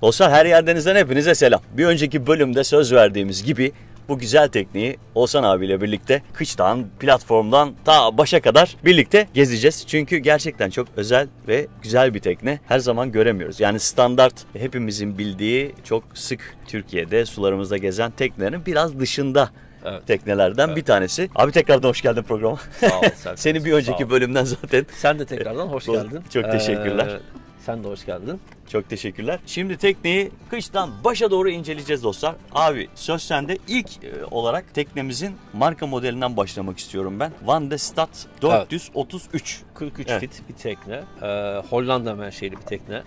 Dostlar, her yerdenizden hepinize selam. Bir önceki bölümde söz verdiğimiz gibi bu güzel tekneyi Oğuzhan abiyle birlikte Kıç'tan, platformdan ta başa kadar birlikte gezeceğiz. Çünkü gerçekten çok özel ve güzel bir tekne. Her zaman göremiyoruz. Yani standart, hepimizin bildiği, çok sık Türkiye'de sularımızda gezen teknelerin biraz dışında. Evet. Teknelerden bir tanesi. Abi tekrardan hoş geldin programa. Sağ ol. Seni bir önceki bölümden zaten. Sen de tekrardan hoş geldin. Çok teşekkürler. Sen de hoş geldin. Çok teşekkürler. Şimdi tekneyi Kıç'tan başa doğru inceleyeceğiz dostlar. Abi söz sende. İlk olarak teknemizin marka modelinden başlamak istiyorum ben. Van de Stad 433. 43 fit bir tekne. Hollanda menşeli bir tekne.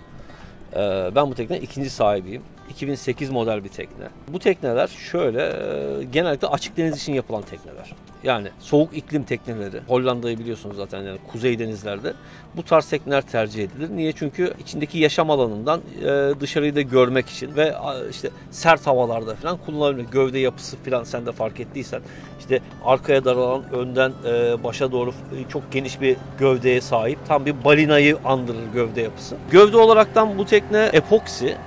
Ben bu teknenin ikinci sahibiyim. 2008 model bir tekne. Bu tekneler şöyle genellikle açık deniz için yapılan tekneler. Yani soğuk iklim tekneleri. Hollanda'yı biliyorsunuz zaten, yani kuzey denizlerde. Bu tarz tekneler tercih edilir. Niye? Çünkü içindeki yaşam alanından dışarıyı da görmek için ve işte sert havalarda falan kullanılıyor. Gövde yapısı falan sen de fark ettiysen. İşte arkaya daralan, önden başa doğru çok geniş bir gövdeye sahip. Tam bir balinayı andırır gövde yapısı. Gövde olaraktan bu tekne epoksi.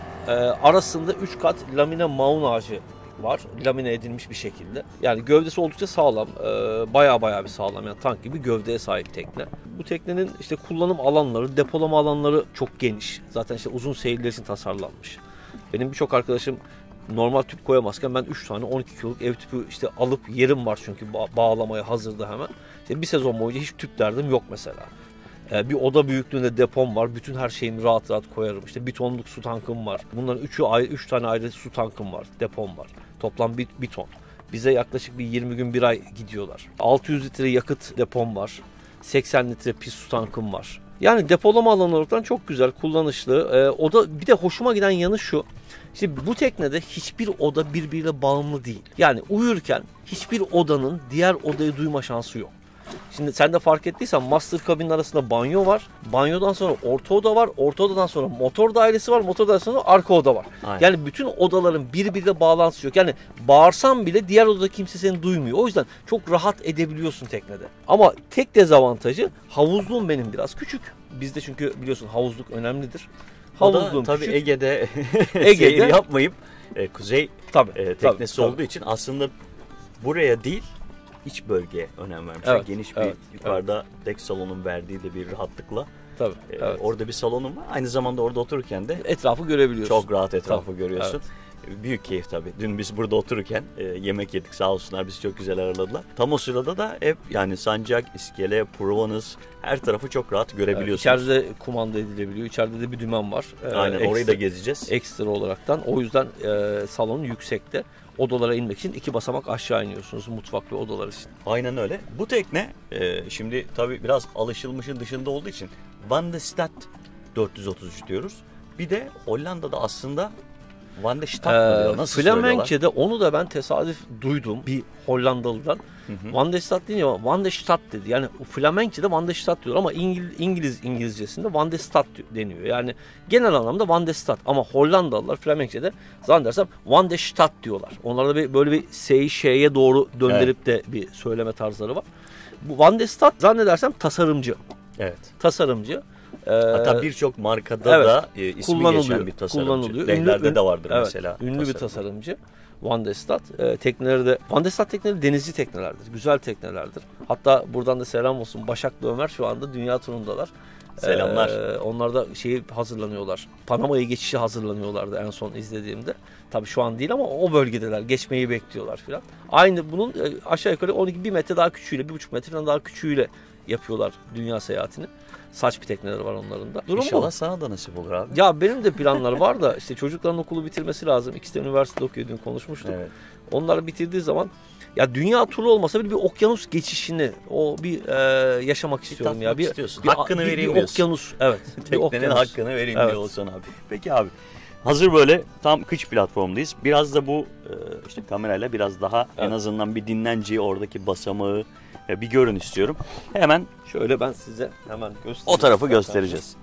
Arasında 3 kat lamine maun ağacı var. Lamine edilmiş bir şekilde. Yani gövdesi oldukça sağlam. Baya bir sağlam. Yani tank gibi gövdeye sahip tekne. Bu teknenin işte kullanım alanları, depolama alanları çok geniş. Zaten işte uzun seyirler için tasarlanmış. Benim birçok arkadaşım normal tüp koyamazken ben 3 tane 12 kiloluk ev tüpü işte alıp yerim var çünkü bağlamaya hazırda hemen. İşte bir sezon boyunca hiç tüp derdim yok mesela. Bir oda büyüklüğünde depom var. Bütün her şeyimi rahat koyarım. İşte bir tonluk su tankım var. Bunların 3 tane ayrı su tankım var. Depom var. Toplam bir ton. Bize yaklaşık bir 20 gün bir ay gidiyorlar. 600 litre yakıt depom var. 80 litre pis su tankım var. Yani depolama alanı olarak çok güzel, kullanışlı. Oda, bir de hoşuma giden yanı şu. İşte bu teknede hiçbir oda birbiriyle bağımlı değil. Yani uyurken hiçbir odanın diğer odayı duyma şansı yok. Şimdi sen de fark ettiysen master kabinin arasında banyo var. Banyodan sonra orta oda var. Orta odadan sonra motor dairesi var. Motor dairesinden sonra arka oda var. Aynen. Yani bütün odaların birbiriyle bağlantısı yok. Yani bağırsan bile diğer odada kimse seni duymuyor. O yüzden çok rahat edebiliyorsun teknede. Ama tek dezavantajı havuzluğum benim biraz küçük. Bizde çünkü biliyorsun havuzluk önemlidir. Havuzluğum tabii küçük. Ege'de seyir yapmayıp kuzey teknesi olduğu için aslında buraya değil, İç bölgeye önem vermişler. Evet, geniş bir yukarıda dek salonun verdiği de bir rahatlıkla. Tabii. Orada bir salonum var. Aynı zamanda orada otururken de etrafı görebiliyorsun. Çok rahat etrafı görüyorsun. Evet. Büyük keyif tabii. Dün biz burada otururken yemek yedik, sağ olsunlar, bizi çok güzel ağırladılar. Tam o sırada da hep yani sancak, iskele, provanız, her tarafı çok rahat görebiliyorsunuz. İçeride kumanda edilebiliyor. İçeride de bir dümen var. Aynen, ekstra, orayı da gezeceğiz. Ekstra olaraktan. O yüzden salon yüksekte. Odalara inmek için 2 basamak aşağı iniyorsunuz mutfak ve odalar için. Aynen öyle. Bu tekne şimdi tabii biraz alışılmışın dışında olduğu için Van de Stad 433 diyoruz. Bir de Hollanda'da aslında Van de Stad diyor. Nasıl Flemenkçe'de onu da ben tesadüf duydum bir Hollandalı'dan. Van de Stad deyince Van de Stad dedi. Yani Flemenkçe'de Van de Stad diyor ama İngilizcesinde Van de Stad deniyor. Yani genel anlamda Van de Stad ama Hollandalılar Flemenkçe'de zannedersem Van de Stad diyorlar. Onlarda böyle bir S'ye doğru döndürüp de bir söyleme tarzları var. Bu Van de Stad zannedersem tasarımcı. Evet. Tasarımcı. Hatta birçok markada da ismi geçen bir tasarımcı. Lehlerde de vardır mesela. Ünlü bir tasarımcı. Van de Stad tekneleri de, Van de Stad tekneleri denizci teknelerdir. Güzel teknelerdir. Hatta buradan da selam olsun. Başak'la Ömer şu anda dünya turundalar. Selamlar. Onlar da hazırlanıyorlar. Panama'ya geçişi hazırlanıyorlardı en son izlediğimde. Tabii şu an değil ama o bölgedeler. Geçmeyi bekliyorlar filan. Aynı bunun aşağı yukarı 1 metre daha küçüğüyle, 1,5 metre falan daha küçüğüyle yapıyorlar dünya seyahatini. Saç bir tekneleri var onların da. Durum İnşallah bu. Sana da nasip olur abi. Ya benim de planlar var da işte çocukların okulu bitirmesi lazım. İkisi de üniversitede okuyor, dün konuşmuştuk. Evet. Onlar bitirdiği zaman ya dünya turu olmasa bile bir okyanus geçişini yaşamak istiyorum ya. Hakkını vereyim diyorsun. Okyanus, evet. Teknenin hakkını vereyim diyor Oğuzhan abi. Peki abi. Hazır böyle tam Kıç platformundayız. Biraz da bu işte kamerayla biraz daha en azından bir dinlenciyi, oradaki basamağı bir görün istiyorum. Hemen şöyle ben size hemen göstereyim. O tarafı göstereceğiz.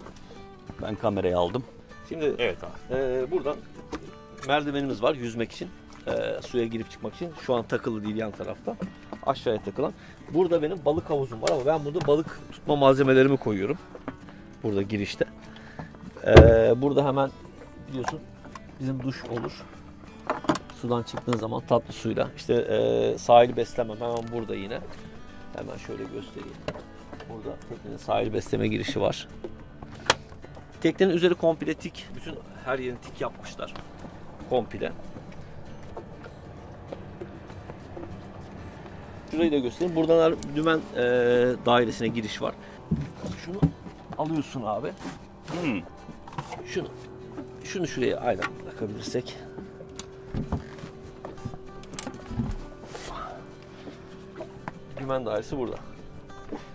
Ben kamerayı aldım. Şimdi evet abi. Buradan merdivenimiz var yüzmek için. Suya girip çıkmak için. Şu an takılı değil yan tarafta. Aşağıya takılan. Burada benim balık havuzum var ama ben burada balık tutma malzemelerimi koyuyorum. Burada girişte. Burada hemen biliyorsun bizim duş olur. Sudan çıktığın zaman tatlı suyla. İşte sahil beslemem hemen burada yine. Hemen şöyle göstereyim. Burada teknenin sahil besleme girişi var. Teknenin üzeri komple tik. Bütün her yerini tik yapmışlar. Komple. Şurayı da göstereyim. Buradan dümen dairesine giriş var. Şunu alıyorsun abi. Şunu şuraya aynen takabilirsek. Dümen dairesi burada.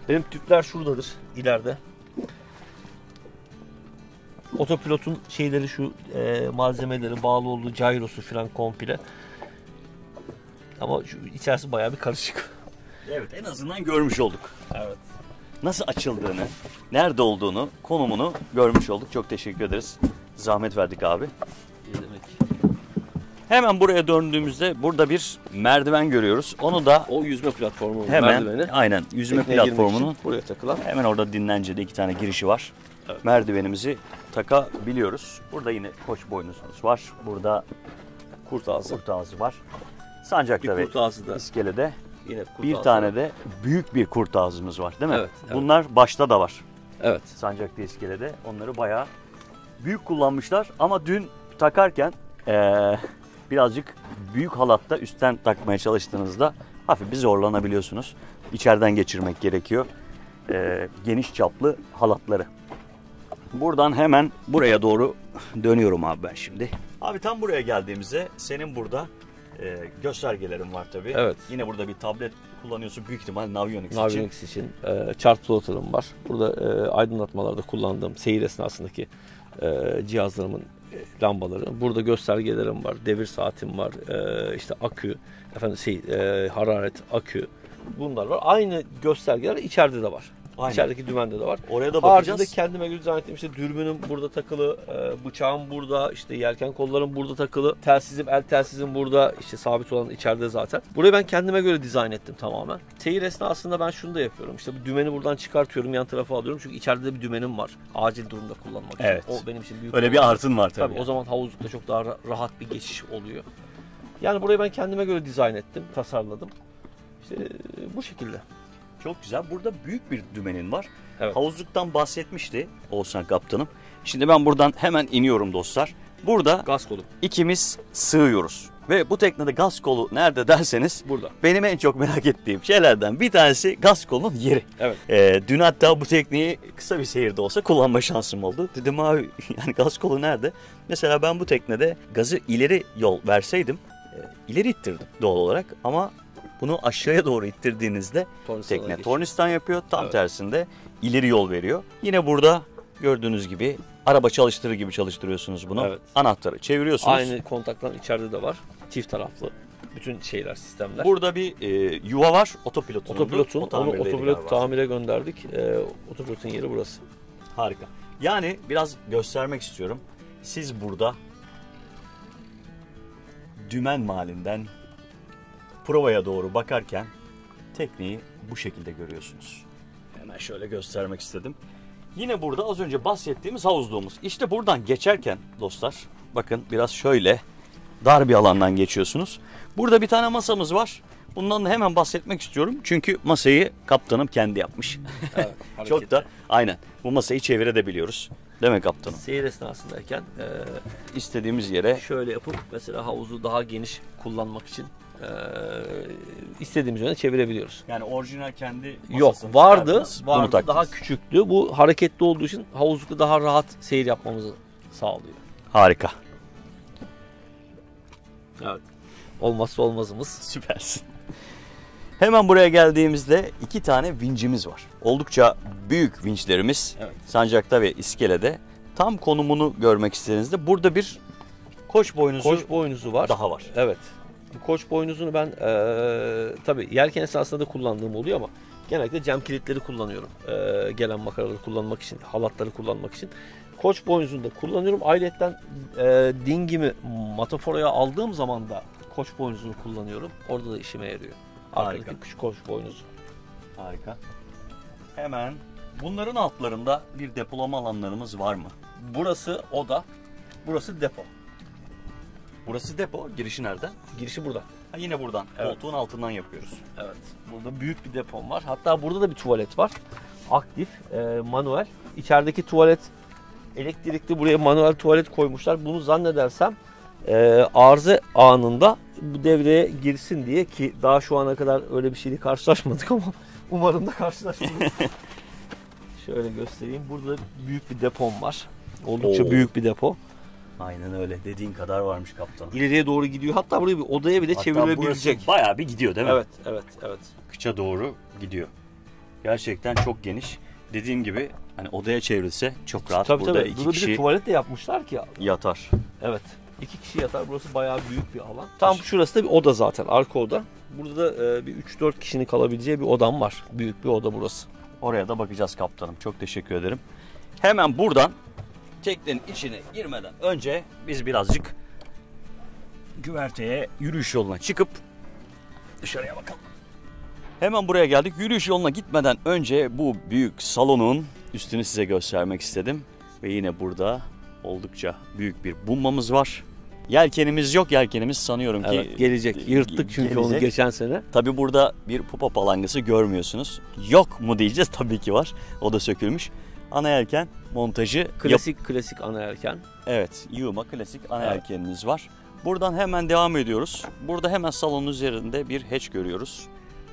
Benim tüpler şuradadır, ileride. Otopilotun şeyleri şu malzemeleri bağlı olduğu gyrosu falan komple. Ama şu içerisi bayağı bir karışık. Evet, en azından görmüş olduk. Evet. Nasıl açıldığını, nerede olduğunu, konumunu görmüş olduk. Çok teşekkür ederiz. Zahmet verdik abi. Ne demek? Hemen buraya döndüğümüzde burada bir merdiven görüyoruz. Onu da O yüzme platformu hemen merdiveni. aynen yüzme Tekneye girmek platformunun için buraya takılan. hemen orada dinlencede 2 tane girişi var. Evet. Merdivenimizi takabiliyoruz. Burada yine koç boynuzumuz var. Burada Kurt ağzı. kurt ağzı var. Sancakta Bir ve kurt ağzı da. iskelede Yine kurt bir ağzı tane var. de büyük bir kurt ağzımız var değil mi? Evet, evet. Bunlar başta da var. Evet. Sancakta iskelede onları bayağı büyük kullanmışlar. Ama dün takarken birazcık büyük halatta üstten takmaya çalıştığınızda hafif bir zorlanabiliyorsunuz. İçeriden geçirmek gerekiyor. Geniş çaplı halatları. Buradan hemen buraya doğru dönüyorum abi ben şimdi. Abi tam buraya geldiğimizde senin burada göstergelerin var tabii. Evet. Yine burada bir tablet kullanıyorsun büyük ihtimal Navionics için. Navionics için chart plotter'ım var. Burada aydınlatmalarda kullandığım seyir esnasındaki cihazlarımın lambaları. Burada göstergelerim var. Devir saatim var. İşte akü, hararet, akü. Bunlar var. Aynı göstergeler içeride de var. Aynen. İçerideki dümende de var. Oraya da bakacağız. Haricinde kendime göre dizayn ettiğim işte dürbünüm burada takılı, bıçağım burada, işte yelken kollarım burada takılı, telsizim, el telsizim burada, işte sabit olan içeride zaten. Burayı ben kendime göre dizayn ettim tamamen. Seyir esnasında ben şunu da yapıyorum. İşte bu dümeni buradan çıkartıyorum, yan tarafa alıyorum. Çünkü içeride de bir dümenim var. Acil durumda kullanmak için. Evet. O benim için büyük. Öyle bir artın var tabii. Tabii o zaman havuzlukta çok daha rahat bir geçiş oluyor. Yani burayı ben kendime göre dizayn ettim, tasarladım. İşte bu şekilde. Çok güzel. Burada büyük bir dümenin var. Evet. Havuzluktan bahsetmişti Oğuzhan kaptanım. Şimdi ben buradan hemen iniyorum dostlar. Burada Gaz kolu. ikimiz sığıyoruz. Ve bu teknede gaz kolu nerede derseniz Burada. benim en çok merak ettiğim şeylerden bir tanesi gaz kolunun yeri. Evet. Dün hatta bu tekneyi kısa bir seyirde olsa kullanma şansım oldu. Dedim abi yani gaz kolu nerede? Mesela ben bu teknede gazı ileri yol verseydim ileri ittirdim doğal olarak ama bunu aşağıya doğru ittirdiğinizde tekne tornistan yapıyor. Tam evet. tersinde ileri yol veriyor. Yine burada gördüğünüz gibi araba çalıştırır gibi çalıştırıyorsunuz bunu. Evet. Anahtarı çeviriyorsunuz. Aynı kontaktan içeride de var. Çift taraflı. Bütün şeyler, sistemler. Burada bir yuva var. Otopilotun. Onu otopilot tamire gönderdik. Otopilotun yeri burası. Harika. Yani biraz göstermek istiyorum. Siz burada Dümen Mahallinden provaya doğru bakarken tekneyi bu şekilde görüyorsunuz. Hemen şöyle göstermek istedim. Yine burada az önce bahsettiğimiz havuzluğumuz. İşte buradan geçerken dostlar bakın biraz şöyle dar bir alandan geçiyorsunuz. Burada bir tane masamız var. Bundan da hemen bahsetmek istiyorum. Çünkü masayı kaptanım kendi yapmış. Evet, çok da aynen. Bu masayı çevirebiliyoruz. Değil mi kaptanım? Seyir esnasındayken istediğimiz yere şöyle yapıp mesela havuzu daha geniş kullanmak için istediğimiz yöne çevirebiliyoruz. Yani orijinal kendi yok vardı daha küçüktü. Bu hareketli olduğu için havuzlukta daha rahat seyir yapmamızı sağlıyor. Harika. Evet. Olmazsa olmazımız. Süpersin. Hemen buraya geldiğimizde 2 tane vincimiz var. Oldukça büyük vinçlerimiz. Evet. Sancakta ve iskelede. Tam konumunu görmek istediğinizde burada bir koç boynuzu var. Daha var. Evet. Bu koç boynuzunu ben tabii yelken esnasında da kullandığım oluyor ama genellikle cam kilitleri kullanıyorum. Gelen makaraları kullanmak için, halatları kullanmak için. Koç boynuzunu da kullanıyorum. Ayrıca dingimi mataforaya aldığım zaman da koç boynuzunu kullanıyorum. Orada da işime yarıyor. Arkadaki küçük koç boynuzu. Harika. Hemen bunların altlarında bir depolama alanlarımız var mı? Burası oda, burası depo. Burası depo. Girişi nereden? Girişi burada. Ha, yine buradan. Evet. Koltuğun altından yapıyoruz. Evet. Burada büyük bir depom var. Hatta burada da bir tuvalet var. Aktif, manuel. İçerideki tuvalet elektrikli, buraya manuel tuvalet koymuşlar. Bunu zannedersem arıza anında bu devreye girsin diye, ki daha şu ana kadar öyle bir şeyle karşılaşmadık ama umarım da karşılaşmayız. Şöyle göstereyim. Burada büyük bir depom var. Oldukça büyük bir depo. Aynen öyle. Dediğin kadar varmış kaptan. İleriye doğru gidiyor. Hatta buraya bir odaya bile çevrilebilecek. Bayağı bir gidiyor değil mi? Evet. Kıça doğru gidiyor. Gerçekten çok geniş. Dediğim gibi hani odaya çevrilse çok rahat. Tabii. Burada Burada iki bir kişi de tuvalet de yapmışlar ki. yatar. Evet. 2 kişi yatar. Burası bayağı büyük bir alan. Tam şurası da bir oda zaten. Arka oda. Burada da bir 3-4 kişinin kalabileceği bir odam var. Büyük bir oda burası. Oraya da bakacağız kaptanım. Çok teşekkür ederim. Hemen buradan teknenin içine girmeden önce biz birazcık güverteye, yürüyüş yoluna çıkıp dışarıya bakalım. Hemen buraya geldik. Yürüyüş yoluna gitmeden önce bu büyük salonun üstünü size göstermek istedim. Ve yine burada oldukça büyük bir bumbamız var. Yelkenimiz yok. Yelkenimiz sanıyorum ki gelecek. Yırttık çünkü onu geçen sene. Tabii burada bir pupa palangası görmüyorsunuz. Yok mu diyeceğiz, tabii ki var. O da sökülmüş. Ana yelken montajı Klasik ana yelken. Evet, yığma klasik ana Evet. yelkeniniz var. Buradan hemen devam ediyoruz. Burada hemen salonun üzerinde bir hatch görüyoruz.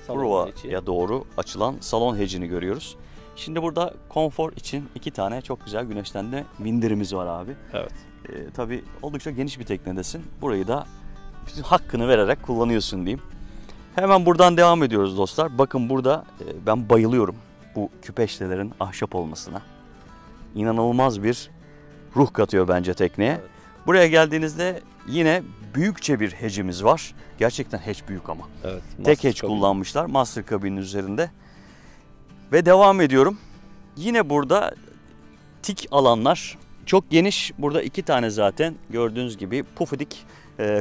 Prova'ya doğru açılan salon hatch'ini görüyoruz. Şimdi burada konfor için 2 tane çok güzel güneşlenme minderimiz var abi. Evet. Tabii oldukça geniş bir teknedesin. Burayı da bütün hakkını vererek kullanıyorsun diyeyim. Hemen buradan devam ediyoruz dostlar. Bakın burada ben bayılıyorum bu küpeştelerin ahşap olmasına. İnanılmaz bir ruh katıyor bence tekneye. Evet. Buraya geldiğinizde yine büyükçe bir hatch'imiz var. Gerçekten hatch büyük ama. Evet. Tek hatch kullanmışlar master kabinin üzerinde. Ve devam ediyorum. Yine burada tik alanlar çok geniş. Burada 2 tane zaten gördüğünüz gibi pufidik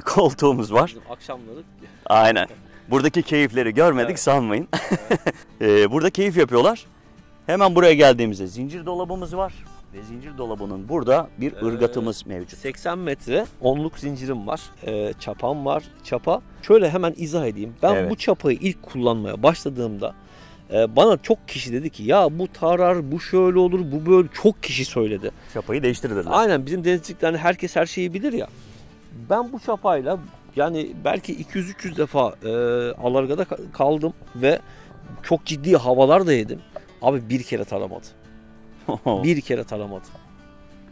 koltuğumuz var. Bizim akşamları. Aynen. Buradaki keyifleri görmedik sanmayın. Burada keyif yapıyorlar. Hemen buraya geldiğimizde zincir dolabımız var. Ve zincir dolabının burada bir ırgatımız mevcut. 80 metre onluk zincirim var. Çapam var. Çapa. Şöyle hemen izah edeyim. Ben bu çapayı ilk kullanmaya başladığımda bana çok kişi dedi ki ya bu tarar, bu şöyle olur, bu böyle, çok kişi söyledi. Çapayı değiştirdiler. Aynen, bizim denizcilikte hani herkes her şeyi bilir ya. Ben bu çapayla yani belki 200-300 defa alargada kaldım ve çok ciddi havalar da yedim. Abi bir kere taramadı. Bir kere taramadı.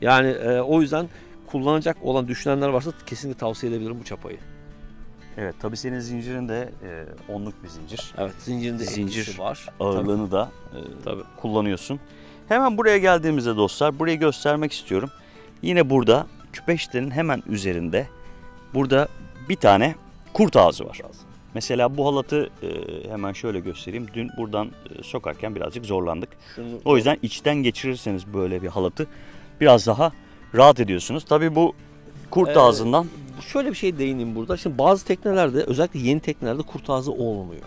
Yani o yüzden kullanacak olan düşünenler varsa kesinlikle tavsiye edebilirim bu çapayı. Evet, tabii senin zincirin de onluk bir zincir. Evet, zincirinde etkisi var. Ağırlığını da tabii kullanıyorsun. Hemen buraya geldiğimizde dostlar, burayı göstermek istiyorum. Yine burada küpeştenin hemen üzerinde burada bir tane kurt ağzı var. Mesela bu halatı hemen şöyle göstereyim. Dün buradan sokarken birazcık zorlandık. O yüzden içten geçirirseniz böyle bir halatı biraz daha rahat ediyorsunuz. Tabii bu kurt ağzından... Şöyle bir şey değineyim burada. Şimdi bazı teknelerde, özellikle yeni teknelerde kurt ağzı olmuyor.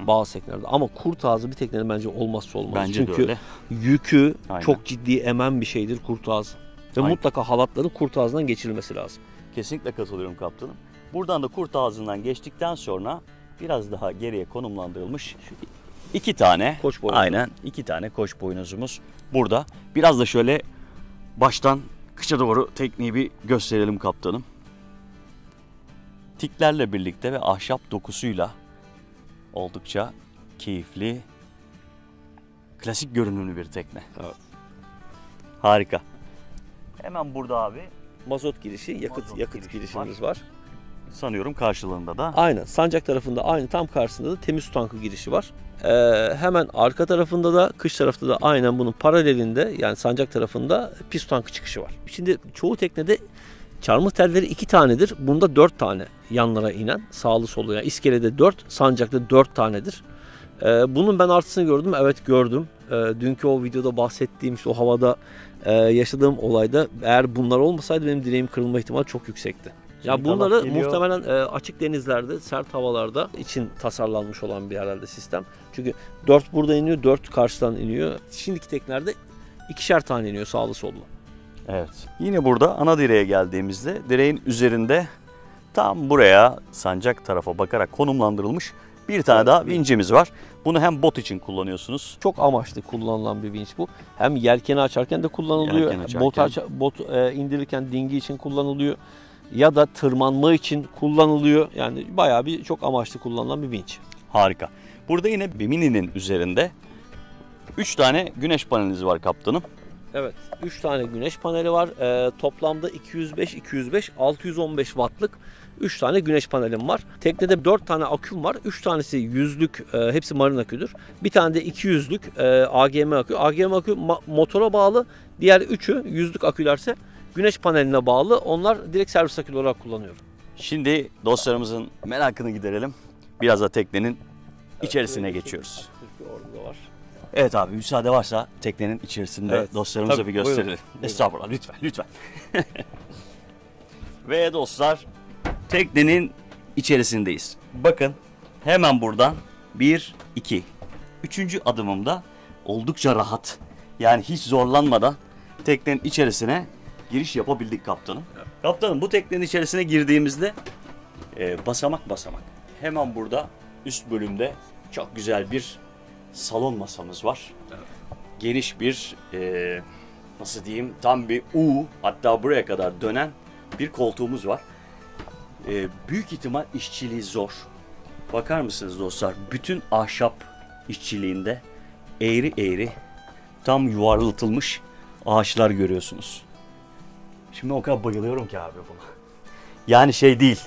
Bazı teknelerde. Ama kurt ağzı bir teknenin bence olmazsa olmaz. Bence çünkü de öyle. Yükü çok ciddi emen bir şeydir kurt ağzı. Ve mutlaka halatların kurt ağzından geçirilmesi lazım. Kesinlikle katılıyorum kaptanım. Buradan da kurt ağzından geçtikten sonra biraz daha geriye konumlandırılmış 2 tane koç boynuzu. Aynen 2 tane koç boynuzumuz burada. Biraz da şöyle baştan kıça doğru tekneyi bir gösterelim kaptanım. Tiklerle birlikte ve ahşap dokusuyla oldukça keyifli, klasik görünümlü bir tekne. Evet. Harika. Hemen burada abi mazot girişi, yakıt girişimiz var. Sanıyorum karşılığında da. Aynen. Sancak tarafında aynı tam karşısında da temiz su tankı girişi var. Hemen arka tarafında da, kış tarafında da aynen bunun paralelinde, yani sancak tarafında pis su tankı çıkışı var. Şimdi çoğu teknede çarmıh telleri 2 tanedir. Bunda 4 tane yanlara inen, sağlı sollu, yani iskelede 4, sancakta 4 tanedir. Bunun ben artısını gördüm. Evet, gördüm. Dünkü o videoda bahsettiğim işte o havada yaşadığım olayda eğer bunlar olmasaydı benim direğim kırılma ihtimali çok yüksekti. Ya bunları muhtemelen açık denizlerde, sert havalarda için tasarlanmış olan bir herhalde sistem. Çünkü 4 burada iniyor, 4 karşıdan iniyor. Şimdiki teknelerde 2'şer tane iniyor sağlı sollu. Evet. Yine burada ana direğe geldiğimizde direğin üzerinde tam buraya sancak tarafa bakarak konumlandırılmış bir tane daha vincimiz var. Bunu hem bot için kullanıyorsunuz. Çok amaçlı kullanılan bir vinç bu. Hem yelkeni açarken de kullanılıyor. Bot indirirken dinghi için kullanılıyor. Ya da tırmanma için kullanılıyor. Yani bayağı bir çok amaçlı kullanılan bir vinç. Harika. Burada yine Bimini'nin üzerinde 3 tane güneş paneliniz var kaptanım. Evet. 3 tane güneş paneli var. Toplamda 205, 615 wattlık 3 tane güneş panelim var. Teknede 4 tane aküm var. 3 tanesi 100'lük, hepsi marin aküdür. Bir tane de 200'lük AGM akü. AGM akü motora bağlı. Diğer 3'ü 100'lük akülerse güneş paneline bağlı. Onlar direkt servis akülü olarak kullanıyorum. Şimdi dostlarımızın merakını giderelim. Biraz da teknenin içerisine geçiyoruz. Orada var. Evet abi, müsaade varsa teknenin içerisinde dostlarımıza tabii, bir gösterelim. buyurun. Estağfurullah, lütfen. Ve dostlar, teknenin içerisindeyiz. Bakın hemen buradan 1, 2. 3. adımımda oldukça rahat. Yani hiç zorlanmadan teknenin içerisine giriş yapabildik kaptanım. Evet. Kaptanım, bu teknenin içerisine girdiğimizde basamak basamak. Hemen burada üst bölümde çok güzel bir salon masamız var. Evet. Geniş bir nasıl diyeyim, tam bir U, hatta buraya kadar dönen bir koltuğumuz var. Büyük ihtimal işçiliği zor. Bakar mısınız dostlar? Bütün ahşap işçiliğinde eğri eğri tam yuvarlatılmış ağaçlar görüyorsunuz. Şimdi o kadar bayılıyorum ki abi buna. Yani şey değil.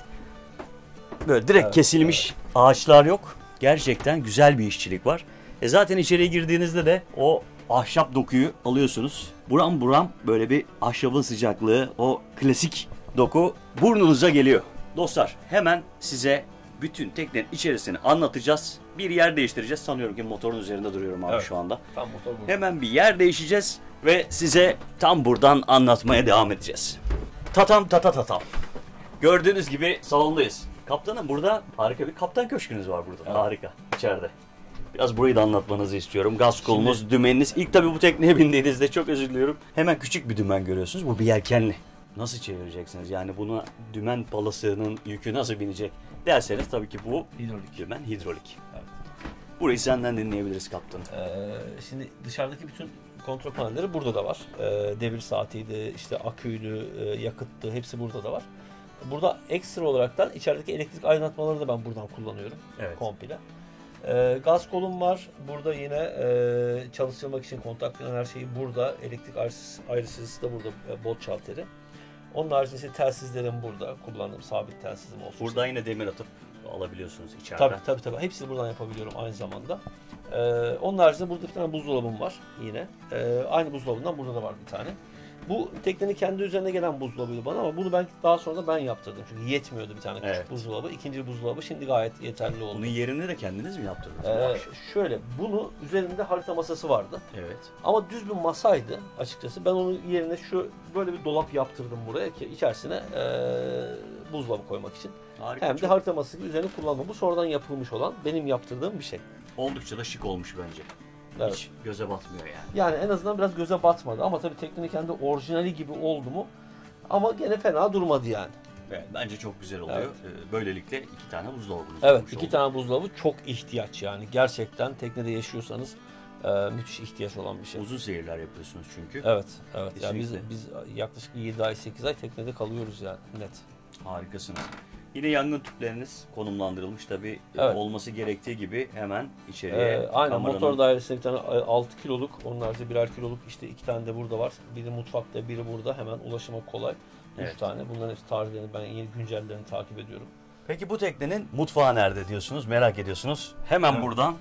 Böyle direkt kesilmiş ağaçlar yok. Gerçekten güzel bir işçilik var. Zaten içeriye girdiğinizde de o ahşap dokuyu alıyorsunuz. Buram buram böyle bir ahşabın sıcaklığı, o klasik doku burnunuza geliyor. Dostlar, hemen size bütün teknenin içerisini anlatacağız. Bir yer değiştireceğiz. Sanıyorum ki motorun üzerinde duruyorum abi şu anda. Tam motor burada. Hemen bir yer değişeceğiz ve size tam buradan anlatmaya devam edeceğiz. Tatam tata tatam. Gördüğünüz gibi salondayız. Kaptanım, burada harika bir kaptan köşkünüz var burada. Evet. Harika, içeride. Biraz burayı da anlatmanızı istiyorum. Gaz kolunuz, dümeniniz. İlk tabii bu tekneye bindiğinizde, çok özür diliyorum, hemen küçük bir dümen görüyorsunuz. Bu bir yelkenli. Nasıl çevireceksiniz? Yani buna dümen palasının yükü nasıl binecek derseniz, tabii ki bu dümen hidrolik. Evet. Burayı senden dinleyebiliriz kaptanım. Şimdi dışarıdaki bütün kontrol panelleri burada da var. Devir saatiydi, işte aküydü, yakıttı, hepsi burada da var. Burada ekstra olaraktan içerideki elektrik aydınlatmaları da ben buradan kullanıyorum. Evet. Komple. Gaz kolum var. Burada yine çalıştırmak için kontak her şeyi burada. Elektrik ayrıcısı da burada, bot şalteri. Onun haricinde telsizlerim burada. Kullandığım sabit telsizim olsun. Buradan yine demir atıp alabiliyorsunuz içeriden. Tabii. Hepsini buradan yapabiliyorum aynı zamanda. Onun haricinde burada bir tane buzdolabım var yine. Aynı buzdolabından burada da var bir tane. Bu teknenin kendi üzerine gelen buzdolabıydı bana, ama bunu daha sonra ben yaptırdım. Çünkü yetmiyordu bir tane küçük buzdolabı. İkinci buzdolabı şimdi gayet yeterli oldu. Bunun yerini de kendiniz mi yaptırdınız? Şöyle, bunu üzerinde harita masası vardı. Evet. Ama düz bir masaydı açıkçası. Ben onun yerine böyle bir dolap yaptırdım buraya ki içerisine buzdolabı koymak için. Harika, hem de harita masası gibi üzerine kullanma. Bu sonradan yapılmış olan, benim yaptırdığım bir şey. Oldukça da şık olmuş bence. Evet. Hiç göze batmıyor yani. Yani en azından biraz göze batmadı, ama tabii teknenin kendi orijinali gibi oldu mu, ama gene fena durmadı yani. Evet, bence çok güzel oluyor. Evet. Böylelikle 2 tane buzdolabınız Evet, 2 tane buzdolabı çok ihtiyaç yani. Gerçekten teknede yaşıyorsanız müthiş ihtiyaç olan bir şey. Uzun seyirler yapıyorsunuz çünkü. Evet. Yani biz yaklaşık 7 ay 8 ay teknede kalıyoruz yani, net. Harikasınız. Yine yangın tüpleriniz konumlandırılmış tabii, olması gerektiği gibi hemen içeriye. Aynen, motor dairesinde bir tane 6 kiloluk, onun haricinde birer kiloluk, işte 2 tane de burada var. Biri mutfakta, biri burada, hemen ulaşıma kolay. 3 tane. Bunların hepsi tarihlerini, ben yeni güncellerini takip ediyorum. Peki bu teknenin mutfağı nerede diyorsunuz, merak ediyorsunuz. Hemen buradan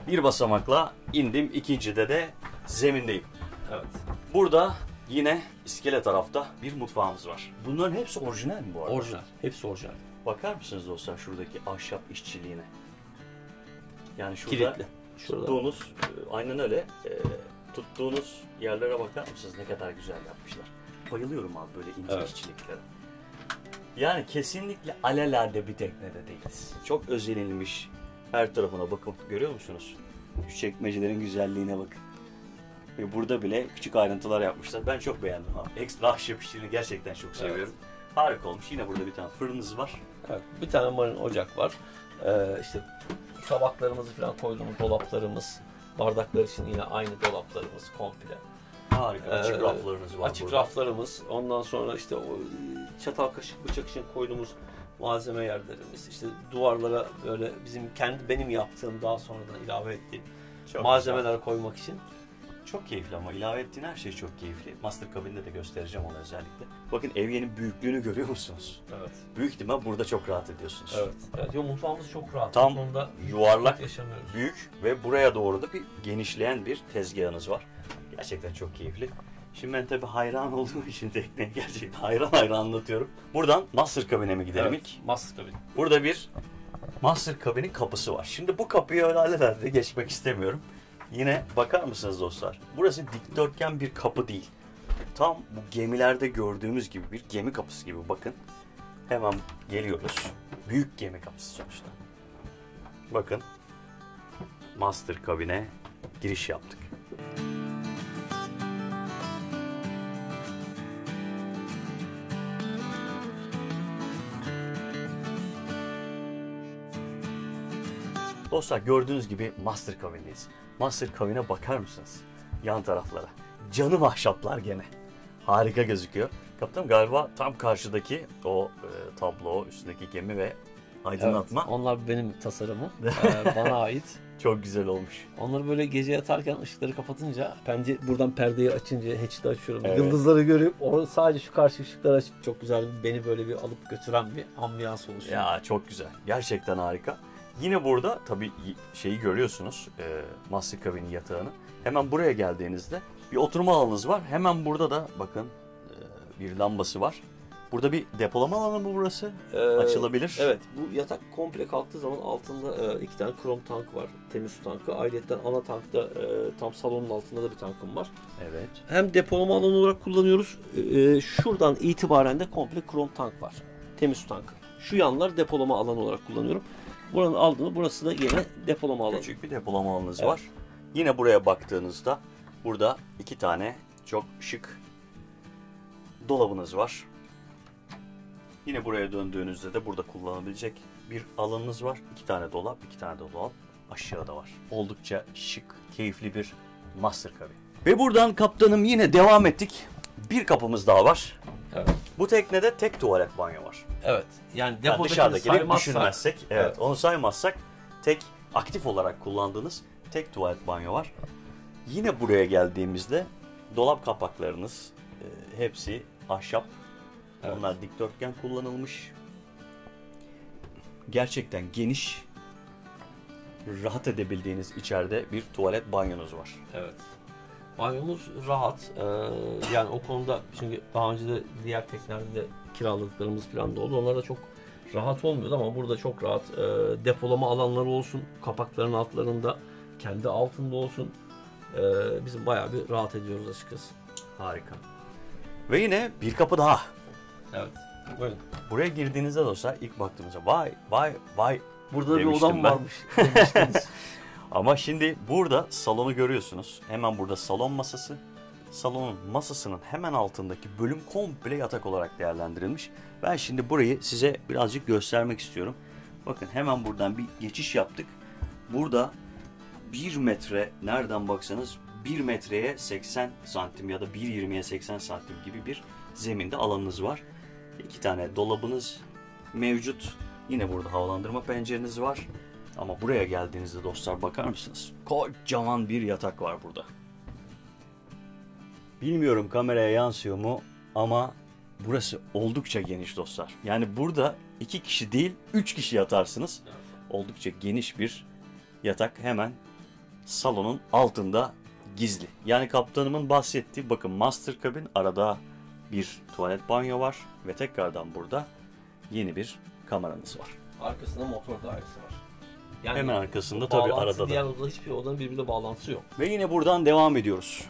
bir basamakla indim, ikincide de zemindeyim. Evet. Burada yine iskele tarafta bir mutfağımız var. Bunların hepsi orijinal mi bu arada? Orijinal. Hepsi orijinal. Bakar mısınız dostlar şuradaki ahşap işçiliğine? Yani şurada tuttuğunuz, aynen öyle, tuttuğunuz yerlere bakar mısınız? Ne kadar güzel yapmışlar. Bayılıyorum abi böyle ince işçiliklere. Yani kesinlikle alelade bir teknede değiliz. Çok özenilmiş. Her tarafına bakın, görüyor musunuz? Şu çekmecelerin güzelliğine bakın. Ve burada bile küçük ayrıntılar yapmışlar. Ben çok beğendim abi. Ekstra ahşap işçiliğini gerçekten çok seviyorum. Harika olmuş. Yine burada bir tane fırınınız var. Evet, bir tane marin ocak var. İşte tabaklarımızı falan koyduğumuz dolaplarımız, bardaklar için yine aynı dolaplarımız komple. Harika. Açık raflarınız var Açık burada. raflarımız. Ondan sonra işte o çatal kaşık bıçak için koyduğumuz malzeme yerlerimiz. İşte duvarlara böyle benim yaptığım daha sonradan ilave ettiğim Çok malzemeler koymak için. Çok keyifli ama ilave ettiğin her şey çok keyifli. Master kabinde de göstereceğim onu özellikle. Bakın evyenin büyüklüğünü görüyor musunuz? Evet. Büyük ihtimal burada çok rahat ediyorsunuz. Evet. Evet. Yo, mutfağımız çok rahat. Tam Bu konuda yuvarlak, yaşamıyoruz. büyük ve buraya doğru da bir genişleyen bir tezgahınız var. Gerçekten çok keyifli. Şimdi ben tabii hayran olduğum için tekneye gerçekten hayran anlatıyorum. Buradan Master kabine mi gidelim ilk? Master kabin. Burada bir Master kabinin kapısı var. Şimdi bu kapıyı öyle alelade geçmek istemiyorum. Yine bakar mısınız dostlar? Burası dikdörtgen bir kapı değil. Tam bu gemilerde gördüğümüz gibi bir gemi kapısı gibi bakın. Hemen geliyoruz. Büyük gemi kapısı sonuçta. Bakın. Master kabine giriş yaptık. Dostlar gördüğünüz gibi Master kabindeyiz. Master kabine bakar mısınız? Yan taraflara. Canım ahşaplar gene. Harika gözüküyor. Kaptanım galiba tam karşıdaki o tablo, üstündeki gemi ve aydınlatma. Evet, onlar benim tasarımım. Bana ait. Çok güzel olmuş. Onları böyle gece yatarken ışıkları kapatınca, buradan perdeyi açınca, hatch'i de açıyorum. Evet. Yıldızları görüp sadece şu karşı ışıkları açıp çok güzel beni böyle bir alıp götüren bir ambiyans oluşuyor. Ya çok güzel. Gerçekten harika. Yine burada tabii şeyi görüyorsunuz. Master kabinin yatağını. Hemen buraya geldiğinizde bir oturma alanınız var. Hemen burada da bakın bir lambası var. Burada bir depolama alanı mı burası? Açılabilir. Evet, bu yatak komple kalktığı zaman altında 2 tane krom tank var. Temiz su tankı. Ayrıca ana tankta tam salonun altında da bir tankım var. Evet. Hem depolama alanı olarak kullanıyoruz. Şuradan itibaren de komple krom tank var. Temiz su tankı. Şu yanlar depolama alanı olarak kullanıyorum. Buranın aldığını, burası da yine depolama alanı. Küçük bir depolama alanınız Evet. var. Yine buraya baktığınızda burada 2 tane çok şık dolabınız var. Yine buraya döndüğünüzde de burada kullanabilecek bir alanınız var. 2 tane dolap, 2 tane de dolap aşağıda var. Oldukça şık, keyifli bir master kabin. Ve buradan kaptanım yine devam ettik. Bir kapımız daha var. Evet. Bu teknede tek tuvalet banyo var. Evet. Yani Yani depodakini dışarıdakileri düşünmezsek, evet, evet, onu saymazsak tek aktif olarak kullandığınız tek tuvalet banyo var. Yine buraya geldiğimizde dolap kapaklarınız hepsi ahşap. Evet. Onlar dikdörtgen kullanılmış. Gerçekten geniş, rahat edebildiğiniz içeride bir tuvalet banyonuz var. Evet. Banyomuz rahat. Yani o konuda, çünkü daha önce de diğer teknelerde de kiraladıklarımız falan da oldu. Onlar da çok rahat olmuyordu ama burada çok rahat. Depolama alanları olsun, kapakların altlarında, kendi altında olsun. Bizim bayağı bir rahat ediyoruz açıkçası. Harika. Ve yine bir kapı daha. Evet. Buyurun. Buraya girdiğinizde dostlar ilk baktığımızda vay Burada bir demiştim odam ben. varmış demiştiniz. Ama şimdi burada salonu görüyorsunuz. Hemen burada salon masası. Salonun masasının hemen altındaki bölüm komple yatak olarak değerlendirilmiş. Ben şimdi burayı size birazcık göstermek istiyorum. Bakın hemen buradan bir geçiş yaptık. Burada 1 metre, nereden baksanız 1 metreye 80 santim ya da 1,20'ye 80 santim gibi bir zeminde alanınız var. 2 tane dolabınız mevcut. Yine burada havalandırma pencereniz var. Ama buraya geldiğinizde dostlar bakar mısınız? Kocaman bir yatak var burada. Bilmiyorum kameraya yansıyor mu ama burası oldukça geniş dostlar. Yani burada 2 kişi değil 3 kişi yatarsınız. Oldukça geniş bir yatak hemen salonun altında gizli. Yani kaptanımın bahsettiği, bakın master kabin, arada bir tuvalet banyo var ve tekrardan burada yeni bir kameranız var. Arkasında motor dairesi var. Yani hemen arkasında tabii arada diğer da. odada hiçbir odanın birbiriyle bağlantısı yok. Ve yine buradan devam ediyoruz.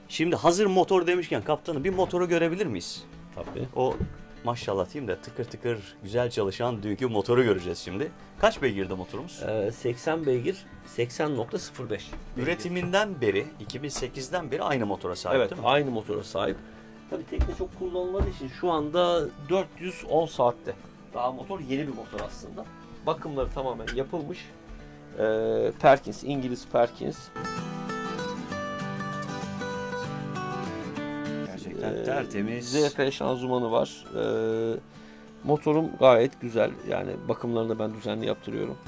Şimdi hazır motor demişken kaptanım bir motoru görebilir miyiz? Tabii. O maşallah diyeyim de tıkır tıkır güzel çalışan dünkü motoru göreceğiz şimdi. Kaç beygirde motorumuz? 80 beygir, 80.05. Üretiminden beri, 2008'den beri aynı motora sahip Evet, değil mi? aynı motora sahip. Tabii tekne çok kullanılmadığı için şu anda 410 saatte. Daha motor yeni bir motor aslında. Bakımları tamamen yapılmış. Perkins, İngiliz Perkins. Gerçekten tertemiz. ZF şanzımanı var. Motorum gayet güzel. Yani bakımlarını ben düzenli yaptırıyorum.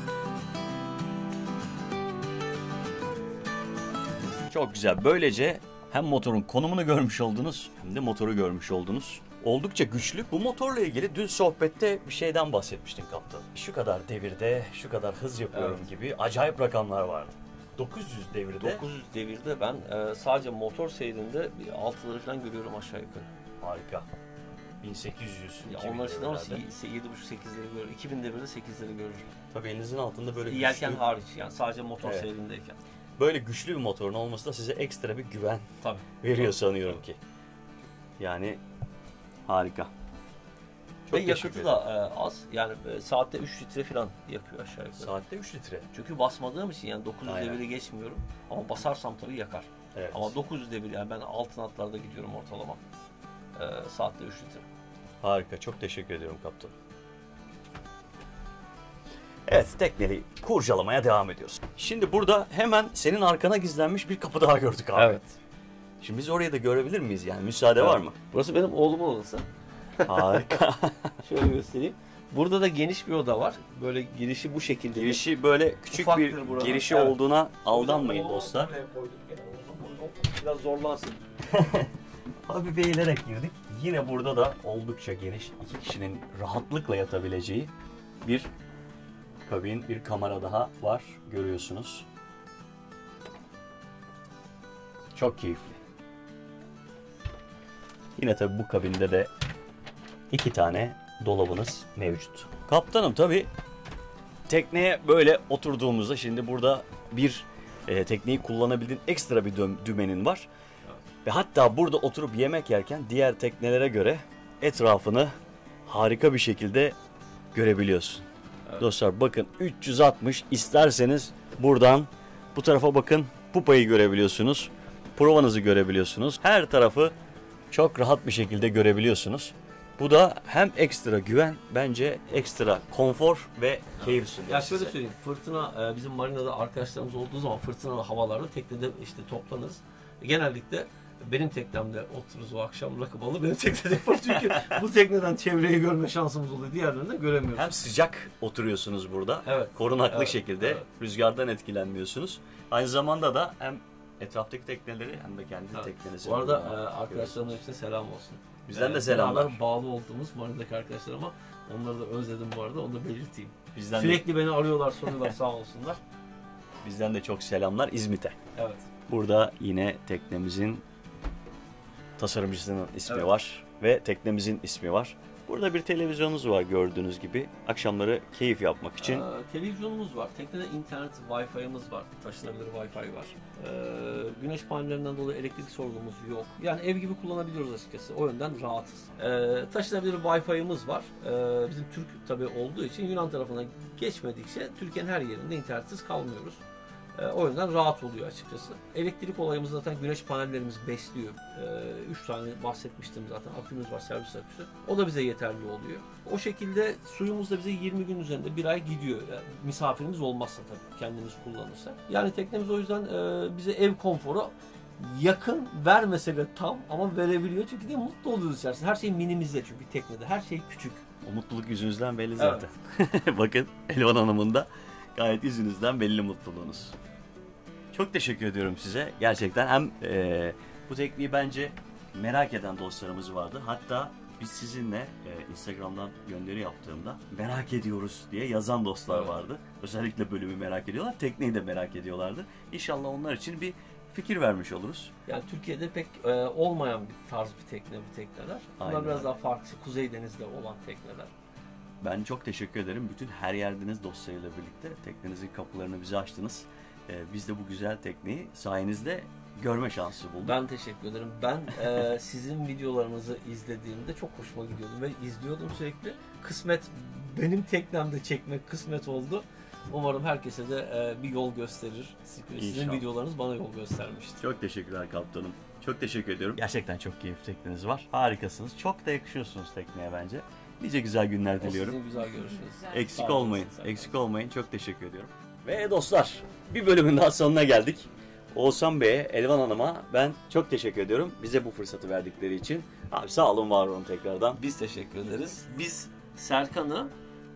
Çok güzel. Böylece hem motorun konumunu görmüş oldunuz hem de motoru görmüş oldunuz. Oldukça güçlü. Bu motorla ilgili dün sohbette bir şeyden bahsetmiştin kaptan. Şu kadar devirde, şu kadar hız yapıyorum gibi acayip rakamlar vardı. 900 devirde. 900 devirde ben sadece motor seyrinde bir 6'ları falan görüyorum aşağı yukarı. Harika. 1800. Ya onlar için ama 7.5-8'leri görüyorum. 2000 devirde 8'leri görürüm. Tabii elinizin altında böyle yelken güçlü, hariç yani sadece motor seyrindeyken. böyle güçlü bir motorun olması da size ekstra bir güven Tabii. veriyor sanıyorum ki. Yani harika. Ve yakıtı da az. Yani saatte 3 litre falan yakıyor aşağı yukarı. Saatte 3 litre. Çünkü basmadığım için yani 900 Aynen. deviri geçmiyorum. Ama basarsam tabii yakar. Evet. Ama 900 devir yani ben altın atlarda gidiyorum ortalama. Saatte 3 litre. Harika. Çok teşekkür ediyorum kaptan. Evet, tekneyi kurcalamaya devam ediyoruz. Şimdi burada hemen senin arkana gizlenmiş bir kapı daha gördük abi. Evet. Şimdi biz orayı da görebilir miyiz yani? Müsaade var mı? Burası benim oğlumun odası. Harika. Şöyle göstereyim. Burada da geniş bir oda var. Böyle girişi bu şekilde. Girişi böyle küçük Ufaktır bir burada. girişi Evet. olduğuna aldanmayın dostlar. Biraz zorlansın. Hafif eğilerek girdik. Yine burada da oldukça geniş, iki kişinin rahatlıkla yatabileceği bir kabin, bir kamera daha var. Görüyorsunuz. Çok keyifli. Yine tabii bu kabinde de 2 tane dolabınız mevcut. Kaptanım tabii tekneye böyle oturduğumuzda şimdi burada bir tekneyi kullanabildiğin ekstra bir dümenin var. Ve hatta burada oturup yemek yerken diğer teknelere göre etrafını harika bir şekilde görebiliyorsun. Evet. Dostlar bakın 360 isterseniz buradan bu tarafa bakın pupayı görebiliyorsunuz. Provanızı görebiliyorsunuz. Her tarafı çok rahat bir şekilde görebiliyorsunuz. Bu da hem ekstra güven bence ekstra konfor ve keyif sunuyor. Ya şöyle söyleyeyim, fırtına bizim marinada arkadaşlarımız olduğu zaman fırtınalı havalarda teknede işte toplanırız. Genellikle benim teknemde otururuz o akşam rakı balı benim teknede yaparız çünkü bu tekneden çevreyi görme şansımız oluyor. Diğerlerini de göremiyoruz. Hem sıcak oturuyorsunuz burada, evet. korunaklı şekilde rüzgardan etkilenmiyorsunuz. Aynı zamanda da hem etraftaki tekneleri hem de kendi teknenizi. Bu arada arkadaşlarımın hepsine selam olsun. Bizden de selamlar. Beraber bağlı olduğumuz marinadaki arkadaşlarıma onları da özledim bu arada onu da belirteyim. Bizden Sürekli beni arıyorlar soruyorlar sağ olsunlar. Bizden de çok selamlar İzmit'e. Evet. Burada yine teknemizin tasarımcısının ismi var ve teknemizin ismi var. Burada bir televizyonumuz var gördüğünüz gibi. Akşamları keyif yapmak için. Televizyonumuz var. Teknede internet, Wi-Fi'miz var. Taşınabilir Wi-Fi var. Güneş panellerinden dolayı elektrik sorunumuz yok. Yani ev gibi kullanabiliyoruz açıkçası. O yönden rahatız. Taşınabilir Wi-Fi'miz var. Bizim Türk tabii olduğu için Yunan tarafına geçmedikçe Türkiye'nin her yerinde internetsiz kalmıyoruz. O yüzden rahat oluyor açıkçası. Elektrik olayımız zaten güneş panellerimiz besliyor. 3 tane bahsetmiştim zaten. Akümüz var, servis aküsü. O da bize yeterli oluyor. O şekilde suyumuz da bize 20 gün üzerinde bir ay gidiyor. Yani misafirimiz olmazsa tabii kendimiz kullanırsak. Yani teknemiz o yüzden bize ev konforu yakın vermese de tam ama verebiliyor. Çünkü de mutlu oluyoruz içerisinde. Her şey minimize çünkü teknede. Her şey küçük. O mutluluk yüzünüzden belli zaten. Evet. Bakın Elvan Hanım'ın da gayet yüzünüzden belli mutluluğunuz. Çok teşekkür ediyorum size. Gerçekten hem bu tekniği bence merak eden dostlarımız vardı. Hatta biz sizinle Instagram'dan gönderi yaptığımda merak ediyoruz diye yazan dostlar vardı. Özellikle bölümü merak ediyorlar. Tekneyi de merak ediyorlardı. İnşallah onlar için bir fikir vermiş oluruz. Yani Türkiye'de pek olmayan bir tarz bir tekne bu tekneler. Bunlar biraz daha farklı. Kuzey Deniz'de olan tekneler. Ben çok teşekkür ederim. Bütün her yerdeniz dostlarıyla birlikte teknenizin kapılarını bize açtınız. Biz de bu güzel tekneyi sayenizde görme şansı bulduk. Ben teşekkür ederim. Ben sizin videolarınızı izlediğimde çok hoşuma gidiyordu ve izliyordum sürekli. Kısmet benim teknemde çekmek kısmet oldu. Umarım herkese de bir yol gösterir. Sizin videolarınız bana yol göstermiştir. Çok teşekkürler kaptanım. Çok teşekkür ediyorum. Gerçekten çok keyifli tekneniz var. Harikasınız. Çok da yakışıyorsunuz tekneye bence. Nice güzel günler diliyorum. Sizin güzel görüşünüz. Eksik olmayın. Eksik olmayın. Çok teşekkür ediyorum. Ve dostlar, bir bölümün daha sonuna geldik. Oğuzhan Bey'e, Elvan Hanım'a ben çok teşekkür ediyorum. Bize bu fırsatı verdikleri için. Abi sağ olun, var olun tekrardan. Biz teşekkür ederiz. Biz Serkan'ı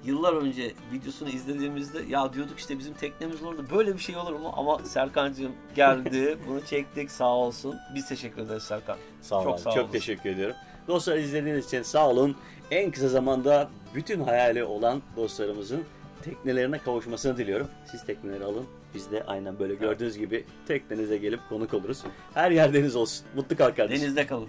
yıllar önce videosunu izlediğimizde ya diyorduk işte bizim teknemiz olurdu, böyle bir şey olur mu? Ama Serkan'cığım geldi, bunu çektik, sağ olsun. Biz teşekkür ederiz Serkan. Sağ olun. Çok sağ Çok olun. teşekkür ediyorum. Dostlar, izlediğiniz için sağ olun. En kısa zamanda bütün hayali olan dostlarımızın teknelerine kavuşmasını diliyorum. Siz tekneleri alın. Biz de aynen böyle gördüğünüz gibi teknenize gelip konuk oluruz. Her yer deniz olsun. Mutlu kal kardeşim. Denizde kalın.